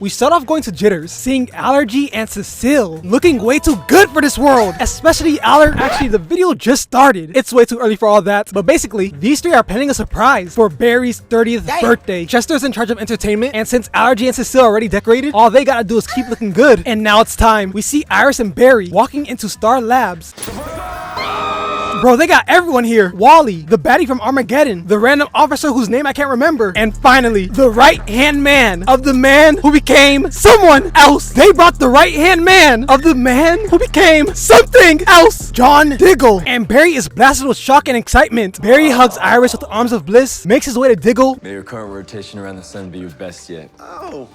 We start off going to Jitters, seeing Allergy and Cecile looking way too good for this world, especially Aller. Actually, the video just started. It's way too early for all that, but basically, these three are planning a surprise for Barry's 30th birthday. Chester's in charge of entertainment, and since Allergy and Cecile are already decorated, all they gotta do is keep looking good. And now it's time. We see Iris and Barry walking into Star Labs. Bro, they got everyone here. Wally, the baddie from Armageddon, the random officer whose name I can't remember, and finally, the right-hand man of the man who became someone else. They brought the right-hand man of the man who became something else, John Diggle. And Barry is blasted with shock and excitement. Barry hugs Iris with the arms of bliss, makes his way to Diggle. May your current rotation around the sun be your best yet. Oh.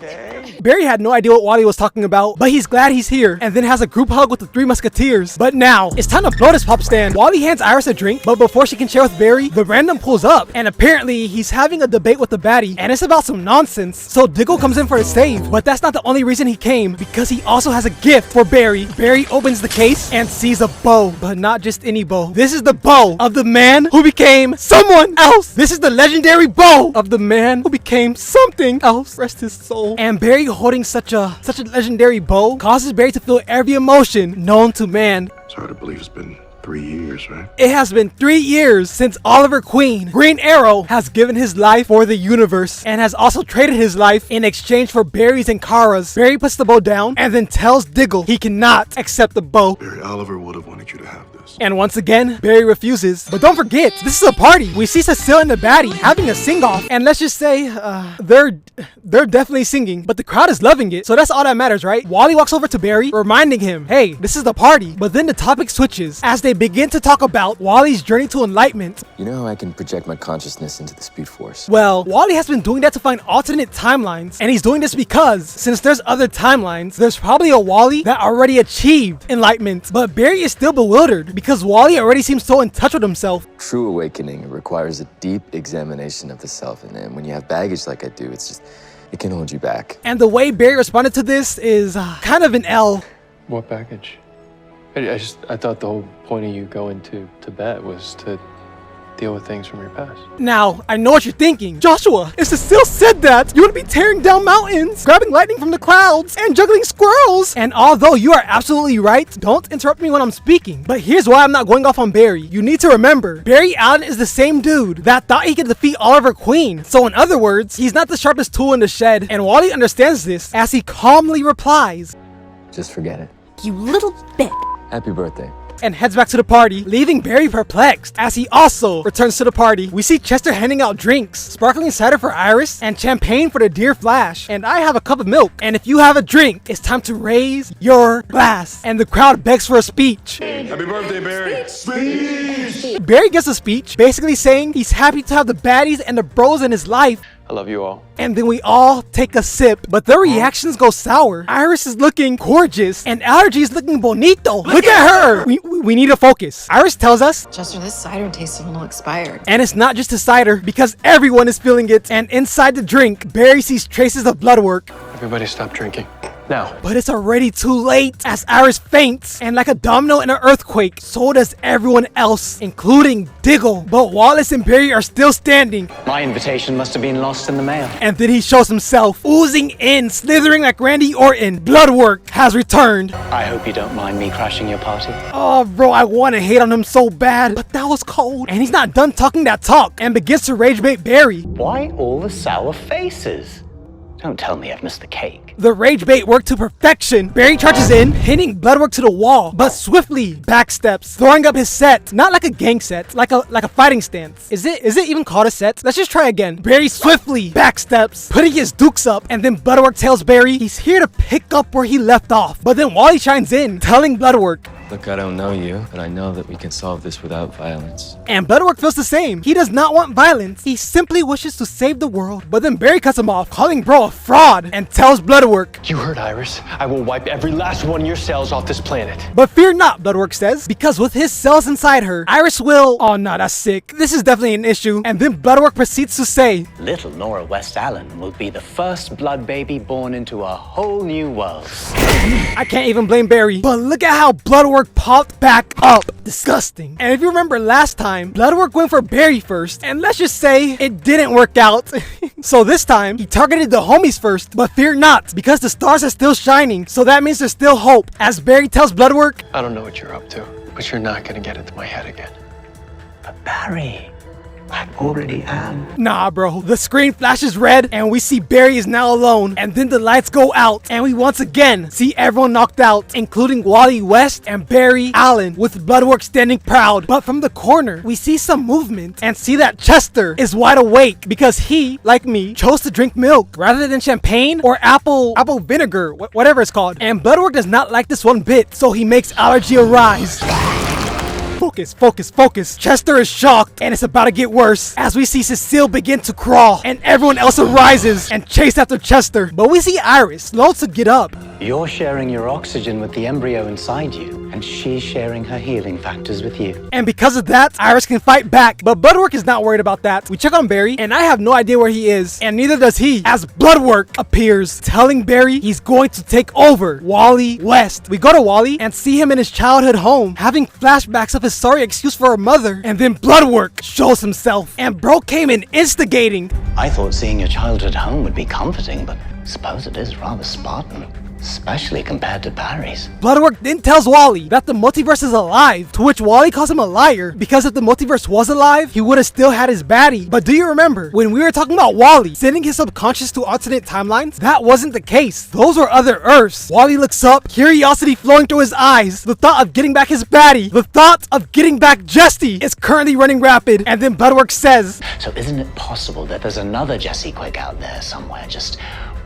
Okay. Barry had no idea what Wally was talking about, but he's glad he's here, and then has a group hug with the three musketeers. But now, it's time to blow this pop stand. Wally hands Iris a drink, but before she can share with Barry, the random pulls up, and apparently, he's having a debate with the baddie, and it's about some nonsense. So Diggle comes in for a save, but that's not the only reason he came, because he also has a gift for Barry. Barry opens the case and sees a bow, but not just any bow. This is the bow of the man who became someone else. This is the legendary bow of the man who became something else. Rest his soul. And Barry holding such a legendary bow causes Barry to feel every emotion known to man. It's hard to believe it's been 3 years, right? It has been 3 years since Oliver Queen, Green Arrow, has given his life for the universe and has also traded his life in exchange for Barry's and Kara's. Barry puts the bow down and then tells Diggle he cannot accept the bow. Barry, Oliver would have wanted you to have this. And once again, Barry refuses. But don't forget, this is a party. We see Cecile and the baddie having a sing-off. And let's just say, they're definitely singing, but the crowd is loving it. So that's all that matters, right? Wally walks over to Barry, reminding him, hey, this is the party. But then the topic switches as they begin to talk about Wally's journey to enlightenment. You know how I can project my consciousness into the Speed Force? Well, Wally has been doing that to find alternate timelines. And he's doing this because, since there's other timelines, there's probably a Wally that already achieved enlightenment. But Barry is still bewildered because Wally already seems so in touch with himself. True awakening requires a deep examination of the self, and when you have baggage like I do, it can hold you back. And the way Barry responded to this is kind of an L. What baggage? I thought the whole point of you going to Tibet was to deal with things from your past. Now, I know what you're thinking. Joshua, if Cecile said that, you would be tearing down mountains, grabbing lightning from the clouds, and juggling squirrels. And although you are absolutely right, don't interrupt me when I'm speaking. But here's why I'm not going off on Barry. You need to remember, Barry Allen is the same dude that thought he could defeat Oliver Queen. So in other words, he's not the sharpest tool in the shed. And Wally understands this as he calmly replies, Just forget it. You little bitch. Happy birthday. and heads back to the party, leaving Barry perplexed as he also returns to the party. We see Chester handing out drinks, sparkling cider for Iris and champagne for the dear Flash, and I have a cup of milk. And if you have a drink, it's time to raise your glass. And the crowd begs for a speech. Happy birthday, Barry. Speech. Barry gets a speech, basically saying he's happy to have the baddies and the bros in his life. I love you all. And then we all take a sip, but their reactions go sour. Iris is looking gorgeous, and Allergy is looking bonito. Look at her. We need to focus. Iris tells us, Chester, this cider tastes a little expired. and it's not just a cider, because everyone is feeling it. And inside the drink, Barry sees traces of bloodwork. Everybody stop drinking. Now. But it's already too late as Iris faints, and like a domino in an earthquake, so does everyone else, including Diggle. But Wallace and Barry are still standing. My invitation must have been lost in the mail. And then he shows himself, oozing in, slithering like Randy Orton. Bloodwork has returned. I hope you don't mind me crashing your party. Oh, bro, I want to hate on him so bad, but that was cold. And he's not done talking that talk and begins to rage bait Barry. Why all the sour faces? Don't tell me I've missed the cake. The rage bait worked to perfection. Barry charges in, hitting Bloodwork to the wall, but swiftly backsteps, throwing up his set. Not like a gang set, like a fighting stance. Is it even called a set? Let's just try again. Barry swiftly backsteps, putting his dukes up, and then Bloodwork tells Barry he's here to pick up where he left off. But then Wally chimes in, telling Bloodwork, Look, I don't know you, but I know that we can solve this without violence. and Bloodwork feels the same. He does not want violence. He simply wishes to save the world. But then Barry cuts him off, calling bro a fraud, and tells Bloodwork. You heard Iris. I will wipe every last one of your cells off this planet. But fear not, Bloodwork says, because with his cells inside her, Iris will... Oh no, that's sick. This is definitely an issue. And then Bloodwork proceeds to say, Little Nora West Allen will be the first blood baby born into a whole new world. I can't even blame Barry. But look at how Bloodwork Bloodwork popped back up. Disgusting. And if you remember last time, Bloodwork went for Barry first, and let's just say it didn't work out. So this time, he targeted the homies first, but fear not, because the stars are still shining, so that means there's still hope. As Barry tells Bloodwork, I don't know what you're up to, but you're not gonna get into my head again. But Barry, I already am. nah bro. The screen flashes red, and we see Barry is now alone, and then the lights go out, and we once again see everyone knocked out, including Wally West and Barry Allen, with Bloodwork standing proud. But from the corner, we see some movement, and see that Chester is wide awake, because he, like me, chose to drink milk, rather than champagne or apple vinegar, whatever it's called. And Bloodwork does not like this one bit, so he makes allergy arise. Focus, focus, focus. Chester is shocked, and it's about to get worse as we see Cecile begin to crawl, and everyone else arises and chase after Chester. But we see Iris slow to get up. You're sharing your oxygen with the embryo inside you, and she's sharing her healing factors with you. And because of that, Iris can fight back, but Bloodwork is not worried about that. We check on Barry, and I have no idea where he is, and neither does he, as Bloodwork appears, telling Barry he's going to take over Wally West. We go to Wally and see him in his childhood home, having flashbacks of his sorry excuse for her mother, and then Bloodwork shows himself, and bro came in instigating. I thought seeing your childhood home would be comforting, but suppose it is rather Spartan, especially compared to Barry's. Bloodwork then tells Wally that the multiverse is alive, to which Wally calls him a liar, because if the multiverse was alive, he would have still had his baddie. But do you remember when we were talking about Wally sending his subconscious to alternate timelines? That wasn't the case. Those were other Earths. Wally looks up, curiosity flowing through his eyes. The thought of getting back his baddie, the thought of getting back Jesse is currently running rapid. And then Bloodwork says, So isn't it possible that there's another Jessie Quick out there somewhere, just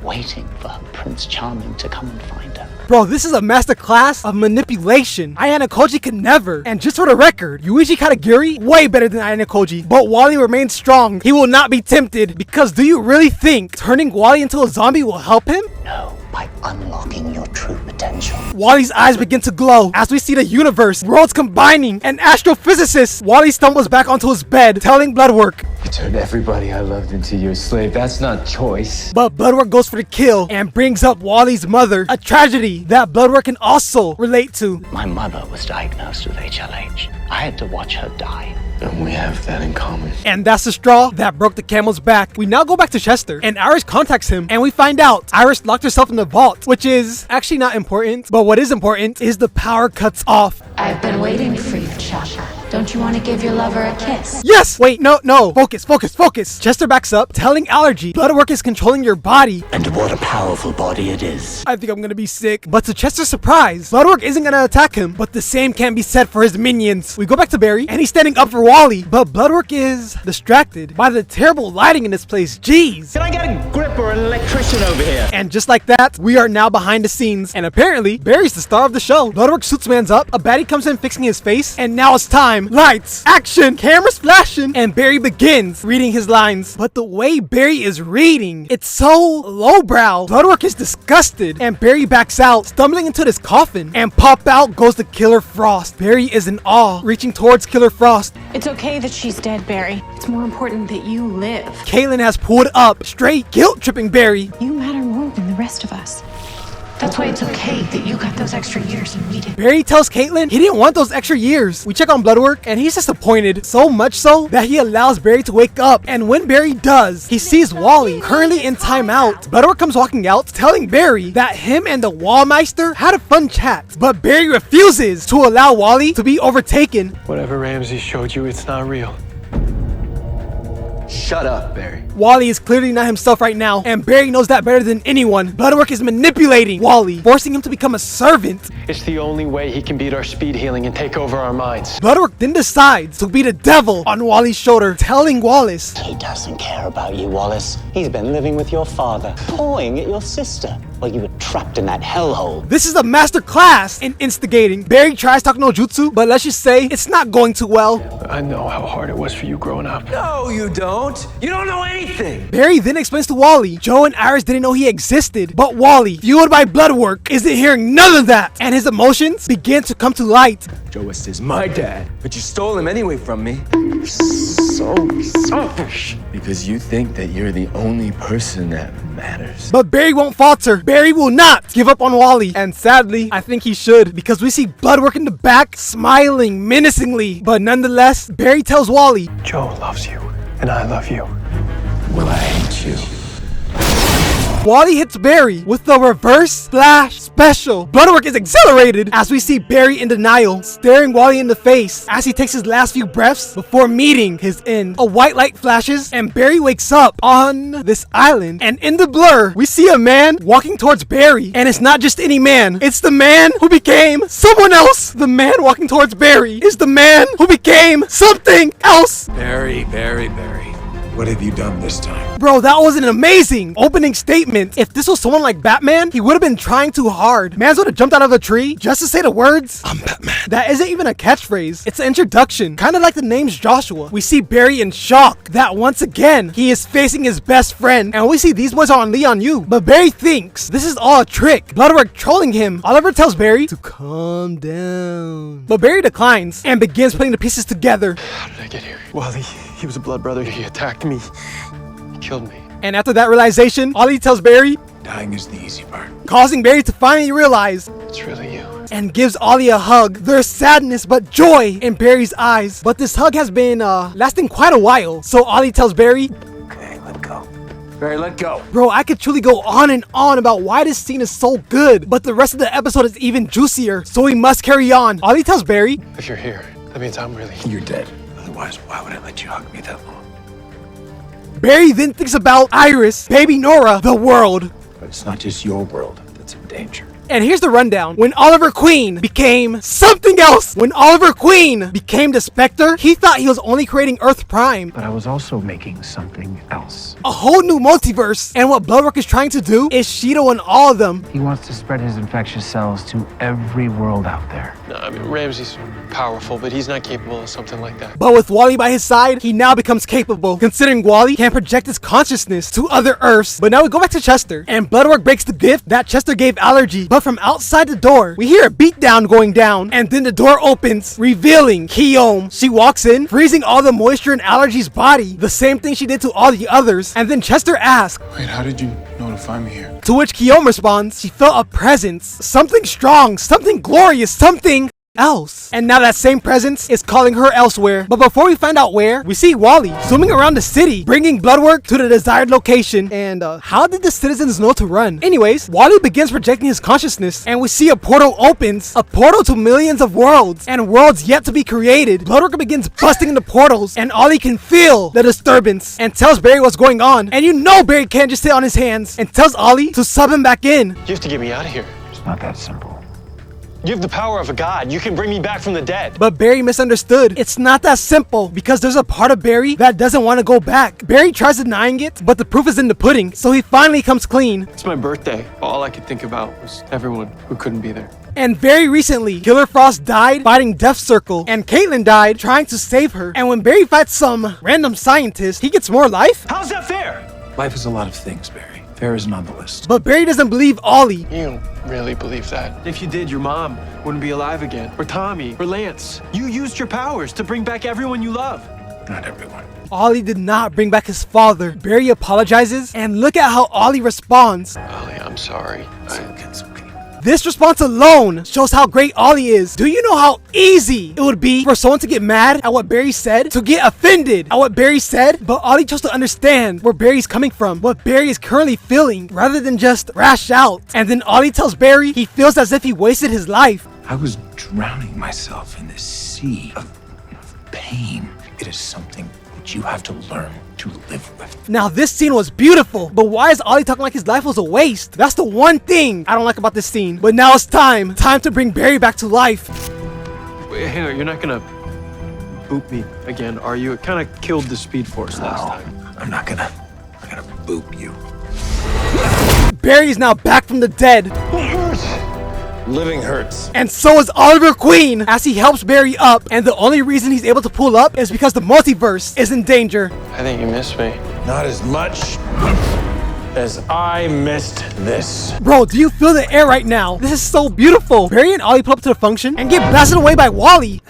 waiting for her Prince Charming to come and find her? bro, this is a masterclass of manipulation. Ayano Koji could never. And just for the record, Yuichi Katagiri, way better than Ayano Koji. But Wally remains strong. He will not be tempted, because do you really think turning Wally into a zombie will help him? No, by unlocking your true potential. Wally's eyes begin to glow as we see the universe, worlds combining, and astrophysicists. Wally stumbles back onto his bed, telling Bloodwork, You turned everybody I loved into your slave. That's not choice. but Bloodwork goes for the kill and brings up Wally's mother, a tragedy that Bloodwork can also relate to. My mother was diagnosed with HLH. I had to watch her die. And we have that in common. And that's the straw that broke the camel's back. We now go back to Chester, and Iris contacts him, and we find out Iris locked herself in the vault, which is actually not important, but what is important is the power cuts off. I've been waiting for you, Chaka. Don't you want to give your lover a kiss? Yes! Wait, no. Focus, focus, focus. Chester backs up, telling Allergy, Bloodwork is controlling your body. And what a powerful body it is. I think I'm gonna be sick. But to Chester's surprise, Bloodwork isn't gonna attack him, but the same can be said for his minions. We go back to Barry, and he's standing up for Wally, but Bloodwork is distracted by the terrible lighting in this place. Jeez. Can I get a grip or an electrician over here? And just like that, we are now behind the scenes, and apparently, Barry's the star of the show. Bloodwork suits man's up, a baddie comes in fixing his face, and now it's time. Lights, action, cameras flashing, and Barry begins reading his lines. But the way Barry is reading, it's so lowbrow. Bloodwork is disgusted, and Barry backs out, stumbling into this coffin, and pop out goes the Killer Frost. Barry is in awe, reaching towards Killer Frost. It's okay that she's dead, Barry. It's more important that you live. Caitlin has pulled up, straight guilt-tripping Barry. You matter more than the rest of us. That's why it's okay that you got those extra years and we didn't. Barry tells Caitlin he didn't want those extra years. We check on Bloodwork, and he's disappointed, so much so that he allows Barry to wake up. And when Barry does, he sees Wally currently in timeout. Bloodwork comes walking out, telling Barry that him and the Wallmeister had a fun chat, but Barry refuses to allow Wally to be overtaken. Whatever Ramsey showed you, it's not real. Shut up, Barry. Wally is clearly not himself right now, and Barry knows that better than anyone. Bloodwork is manipulating Wally, forcing him to become a servant. It's the only way he can beat our speed healing and take over our minds. Bloodwork then decides to be the devil on Wally's shoulder, telling Wallace, He doesn't care about you, Wallace. He's been living with your father, pawing at your sister, while you were trapped in that hellhole. this is a master class in instigating. Barry tries talking no jutsu, but let's just say it's not going too well. I know how hard it was for you growing up. No, you don't. You don't know anything. Barry then explains to Wally, Joe and Iris didn't know he existed, but Wally, fueled by Bloodwork, isn't hearing none of that, and his emotions begin to come to light. Joe West is my dad, but you stole him anyway from me. so selfish. Because you think that you're the only person that matters. But Barry won't falter. Barry will not give up on Wally. And sadly, I think he should, because we see Bloodwork in the back, smiling menacingly. But nonetheless, Barry tells Wally, Joe loves you, and I love you. Well, I hate you. Wally hits Barry with the Reverse Flash special. Bloodwork is accelerated as we see Barry in denial, staring Wally in the face as he takes his last few breaths before meeting his end. A white light flashes and Barry wakes up on this island. And in the blur, we see a man walking towards Barry. And it's not just any man. It's the man who became someone else. The man walking towards Barry is the man who became something else. Barry. What have you done this time? Bro, that was an amazing opening statement. If this was someone like Batman, he would have been trying too hard. Man's would have jumped out of a tree just to say the words, I'm Batman. That isn't even a catchphrase. It's an introduction. Kind of like the name's Joshua. We see Barry in shock that once again, he is facing his best friend. And we see these boys are on Leon U. But Barry thinks this is all a trick. Bloodwork trolling him. Oliver tells Barry to calm down. But Barry declines and begins putting the pieces together. How did I get here? Wally, he was a blood brother. He attacked me. He killed me. And after that realization, Ollie tells Barry, Dying is the easy part. causing Barry to finally realize, It's really you. and gives Ollie a hug. There's sadness but joy in Barry's eyes. But this hug has been lasting quite a while. So Ollie tells Barry, Okay, let go. Barry, let go. bro, I could truly go on and on about why this scene is so good, but the rest of the episode is even juicier, so we must carry on. Ollie tells Barry, If you're here, that means I'm really You're dead. Otherwise, why would I let you hug me that long? Barry then thinks about Iris, baby Nora, the world. But it's not just your world that's in danger. And here's the rundown. When Oliver Queen became something else, when Oliver Queen became the Spectre, he thought he was only creating Earth Prime, But I was also making something else. a whole new multiverse. And what Bloodwork is trying to do is Shido and all of them. He wants to spread his infectious cells to every world out there. No, I mean, Ramsey's powerful, but he's not capable of something like that. But with Wally by his side, he now becomes capable, considering Wally can project his consciousness to other Earths. But now we go back to Chester, and Bloodwork breaks the gift that Chester gave Allergy. But from outside the door, we hear a beatdown going down, and then the door opens, revealing Keome. She walks in, freezing all the moisture in Allergy's body, the same thing she did to all the others. And then Chester asks, Wait, how did you know to find me here? to which Keome responds, she felt a presence, something strong, something glorious, something else. And now that same presence is calling her elsewhere. But before we find out where, we see Wally zooming around the city, bringing Bloodwork to the desired location. And how did the citizens know to run? Anyways, Wally begins projecting his consciousness, and we see a portal opens, a portal to millions of worlds and worlds yet to be created. Bloodwork begins busting into portals, and Ollie can feel the disturbance and tells Barry what's going on. And you know Barry can't just sit on his hands, and tells Ollie to sub him back in. You have to get me out of here. It's not that simple. You have the power of a god. You can bring me back from the dead. But Barry misunderstood. It's not that simple, because there's a part of Barry that doesn't want to go back. Barry tries denying it, but the proof is in the pudding, so he finally comes clean. It's my birthday. All I could think about was everyone who couldn't be there. And very recently, Killer Frost died fighting Death Circle, and Caitlyn died trying to save her. And when Barry fights some random scientist, he gets more life. How's that fair? Life is a lot of things, Barry. Fair isn't on the list. But Barry doesn't believe Ollie. You don't really believe that. If you did, your mom wouldn't be alive again. Or Tommy. Or Lance. You used your powers to bring back everyone you love. Not everyone. Ollie did not bring back his father. Barry apologizes, and look at how Ollie responds. Ollie, I'm sorry. It's okay. This response alone shows how great Ollie is. Do you know how easy it would be for someone to get mad at what Barry said? To get offended at what Barry said? But Ollie chose to understand where Barry's coming from, what Barry is currently feeling, rather than just rash out. And then Ollie tells Barry he feels as if he wasted his life. I was drowning myself in this sea of pain. It is something that you have to learn to live with. Now this scene was beautiful, but why is Ollie talking like his life was a waste? That's the one thing I don't like about this scene. But now it's time to bring Barry back to life. Wait, hang on, you're not gonna boop me again, are you? It kind of killed the Speed Force last time. I'm not gonna boop you. Barry is now back from the dead. Living hurts. And so is Oliver Queen as he helps Barry up. And the only reason he's able to pull up is because the multiverse is in danger. I think you missed me. Not as much as I missed this. Bro, do you feel the air right now? This is so beautiful. Barry and Ollie pull up to the function and get blasted away by Wally.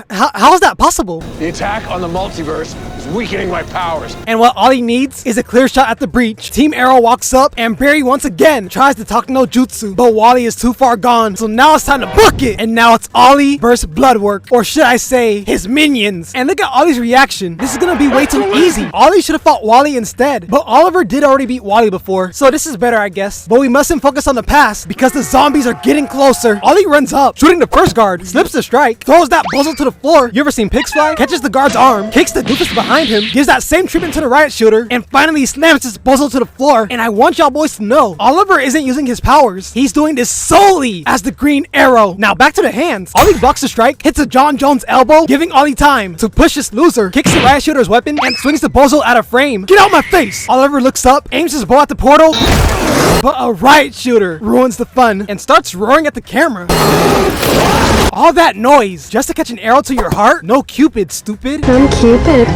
How is that possible? The attack on the multiverse is weakening my powers. And what Ollie needs is a clear shot at the breach. Team Arrow walks up and Barry once again tries to talk no jutsu, but Wally is too far gone. So now it's time to book it. And now it's Ollie versus Bloodwork, or should I say his minions. And look at Ollie's reaction. This is gonna be way too easy. Ollie should have fought Wally instead, but Oliver did already beat Wally before, so this is better, I guess. But we mustn't focus on the past because the zombies are getting closer. Ollie runs up, shooting the first guard, slips the strike, throws that bozo to the floor. You ever seen pigs fly? Catches the guard's arm, kicks the doofus behind him, gives that same treatment to the riot shooter, and finally slams his bozo to the floor. And I want y'all boys to know, Oliver isn't using his powers. He's doing this solely as the Green Arrow. Now back to the hands. Ollie blocks the strike, hits a John Jones elbow, giving Ollie time to push this loser, kicks the riot shooter's weapon, and swings the bozo out of frame. Get out my face! Oliver looks up, aims his bow at the portal, but a riot shooter ruins the fun and starts roaring at the camera. All that noise just to catch an arrow to your heart? No Cupid, stupid. I'm Cupid.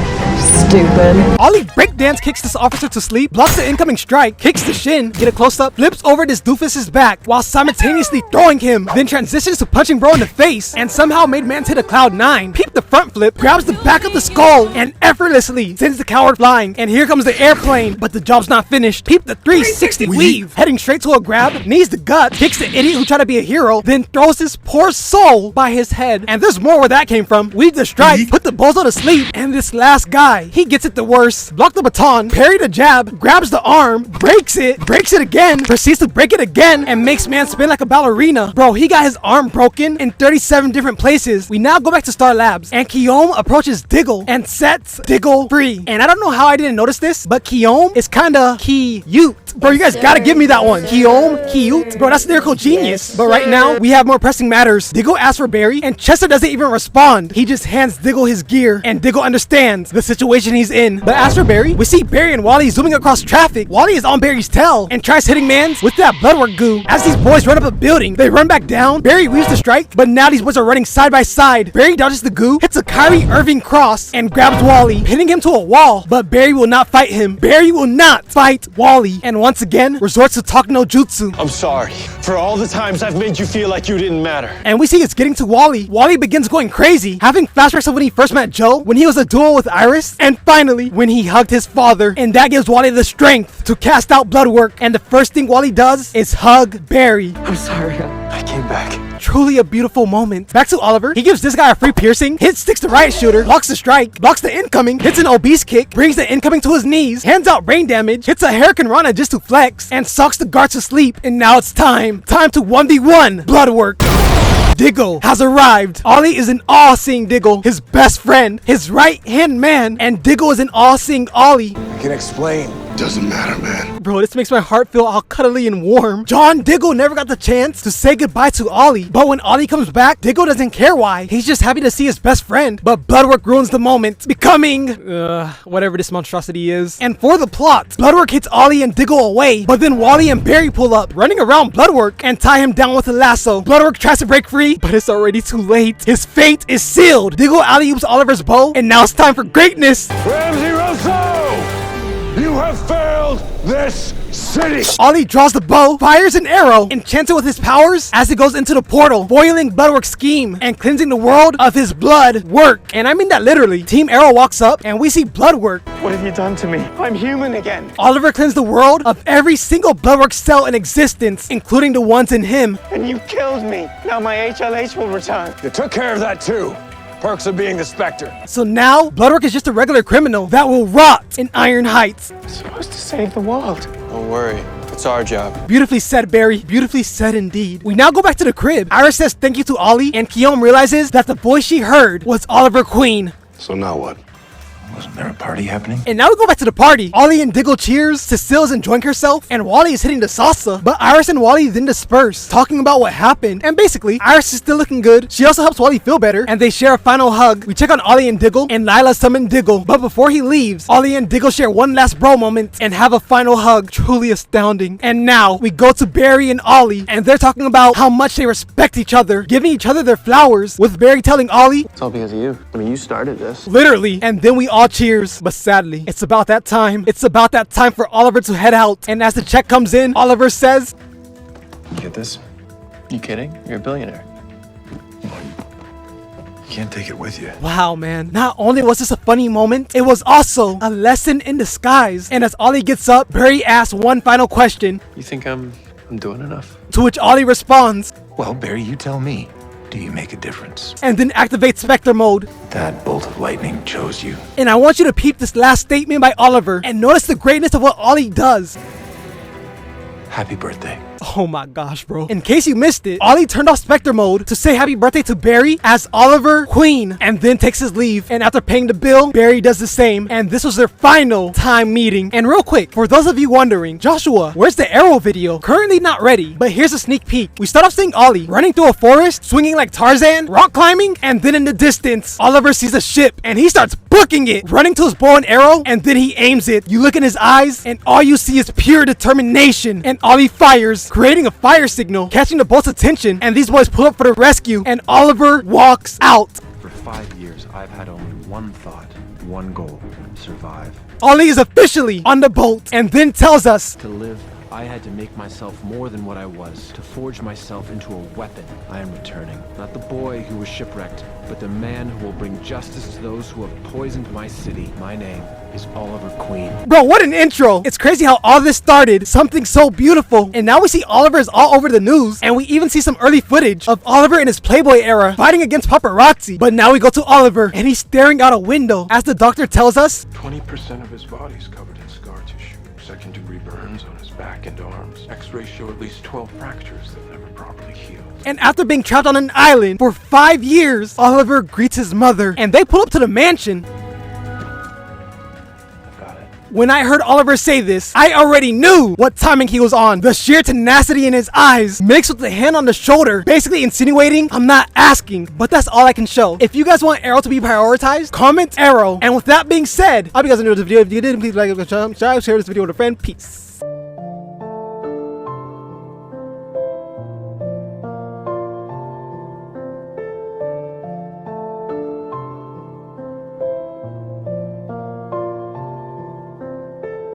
Stupid. Ollie breakdance kicks this officer to sleep, blocks the incoming strike, kicks the shin, get a close up, flips over this doofus's back while simultaneously throwing him, then transitions to punching bro in the face and somehow made man hit a cloud 9. Peep the front flip, grabs the back of the skull and effortlessly sends the coward flying. And here comes the airplane, but the job's not finished. Peep the 360 weave, heading straight to a grab, knees the gut, kicks the idiot who tried to be a hero, then throws his poor soul by his head. And there's more where that came from. Weave the strike, put the bozo to sleep, and this last guy, he gets it the worst. Block the baton, parry the jab, grabs the arm, breaks it again, proceeds to break it again, and makes man spin like a ballerina. Bro, he got his arm broken in 37 different places. We now go back to Star Labs, and Keome approaches Diggle and sets Diggle free. And I don't know how I didn't notice this, but Keome is kinda cute. Bro, you guys gotta give me that one. Keome, cute. Bro, that's lyrical genius. But right now, we have more pressing matters. Diggle asks for Barry, and Chester doesn't even respond. He just hands Diggle his gear, and Diggle understands the situation he's in. But as for Barry, we see Barry and Wally zooming across traffic. Wally is on Barry's tail and tries hitting mans with that Bloodwork goo. As these boys run up a building, they run back down. Barry weaves the strike, but now these boys are running side by side. Barry dodges the goo, hits a Kyrie Irving cross, and grabs Wally, hitting him to a wall. But Barry will not fight him. Barry will not fight Wally. And once again, resorts to talk no jutsu. I'm sorry for all the times I've made you feel like you didn't matter. And we see it's getting to Wally. Wally begins going crazy, having flashbacks of when he first met Joe, when he was a duo with Iris, and finally, when he hugged his father. And that gives Wally the strength to cast out Bloodwork. And the first thing Wally does is hug Barry. I'm sorry. I came back. Truly a beautiful moment. Back to Oliver. He gives this guy a free piercing, sticks the riot shooter, blocks the strike, blocks the incoming, hits an obese kick, brings the incoming to his knees, hands out brain damage, hits a Hurricane Rana just to flex, and sucks the guard to sleep. And now it's time to 1v1 Bloodwork. Diggle has arrived. Ollie is an all-seeing Diggle, his best friend, his right-hand man, and Diggle is an all-seeing Ollie. I can explain. Doesn't matter, man. Bro, this makes my heart feel all cuddly and warm. John Diggle never got the chance to say goodbye to Ollie, but when Ollie comes back, Diggle doesn't care why. He's just happy to see his best friend. But Bloodwork ruins the moment, becoming whatever this monstrosity is. And for the plot, Bloodwork hits Ollie and Diggle away, but then Wally and Barry pull up, running around Bloodwork and tie him down with a lasso. Bloodwork tries to break free, but it's already too late. His fate is sealed. Diggle alley-oops Oliver's bow, and now it's time for greatness. Ramsey Rosso! You have failed this city! Ollie draws the bow, fires an arrow, enchanted with his powers as it goes into the portal, foiling Bloodwork's scheme and cleansing the world of his blood work. And I mean that literally. Team Arrow walks up and we see Bloodwork. What have you done to me? I'm human again. Oliver cleansed the world of every single Bloodwork cell in existence, including the ones in him. And you killed me. Now my HLH will return. You took care of that too. Perks of being the Spectre. So now, Bloodwork is just a regular criminal that will rot in Iron Heights. I'm supposed to save the world. Don't worry. It's our job. Beautifully said, Barry. Beautifully said indeed. We now go back to the crib. Iris says thank you to Ollie, and Keome realizes that the voice she heard was Oliver Queen. So now what? Wasn't there a party happening? And now we go back to the party. Ollie and Diggle cheers, Cecile is enjoying herself, and Wally is hitting the salsa. But Iris and Wally then disperse, talking about what happened. And basically, Iris is still looking good. She also helps Wally feel better, and they share a final hug. We check on Ollie and Diggle, and Lila summons Diggle. But before he leaves, Ollie and Diggle share one last bro moment and have a final hug. Truly astounding. And now we go to Barry and Ollie, and they're talking about how much they respect each other, giving each other their flowers, with Barry telling Ollie, It's all because of you. I mean, you started this. literally. And then we all cheers. But sadly, it's about that time. It's about that time for Oliver to head out. And as the check comes in, Oliver says, You get this? You kidding? You're a billionaire. can't take it with you. Wow, man. Not only was this a funny moment, it was also a lesson in disguise. And as Ollie gets up, Barry asks one final question. You think I'm doing enough? To which Ollie responds, Well, Barry, you tell me. Do you make a difference? and then activates Spectre mode. That bolt of lightning chose you. And I want you to peep this last statement by Oliver and notice the greatness of what Ollie does. Happy birthday. Oh my gosh, bro. In case you missed it, Ollie turned off Spectre mode to say happy birthday to Barry as Oliver Queen and then takes his leave. And after paying the bill, Barry does the same. And this was their final time meeting. And real quick, for those of you wondering, Joshua, where's the Arrow video? Currently not ready, but here's a sneak peek. We start off seeing Ollie running through a forest, swinging like Tarzan, rock climbing, and then in the distance, Oliver sees a ship and he starts booking it, running to his bow and arrow, and then he aims it. You look in his eyes and all you see is pure determination. And Ollie fires, creating a fire signal, catching the boat's attention, and these boys pull up for the rescue, and Oliver walks out. For 5 years, I've had only one thought, one goal: survive. Ollie is officially on the boat, and then tells us, To live, I had to make myself more than what I was, to forge myself into a weapon. I am returning, not the boy who was shipwrecked, but the man who will bring justice to those who have poisoned my city. My name is Oliver Queen. Bro, what an intro. It's crazy how all this started, something so beautiful, and now we see Oliver is all over the news, and we even see some early footage of Oliver in his Playboy era fighting against paparazzi. But now we go to Oliver, and he's staring out a window as the doctor tells us 20% of his body is covered in scar tissue, second-degree burns on his back and arms. X-rays show at least 12 fractures that never properly healed. And after being trapped on an island for 5 years, Oliver greets his mother, and they pull up to the mansion. When I heard Oliver say this, I already knew what timing he was on. The sheer tenacity in his eyes mixed with the hand on the shoulder, basically insinuating I'm not asking, but that's all I can show. If you guys want Arrow to be prioritized, comment Arrow. And with that being said, I hope you guys enjoyed this video. If you did, please like, subscribe, share this video with a friend. Peace.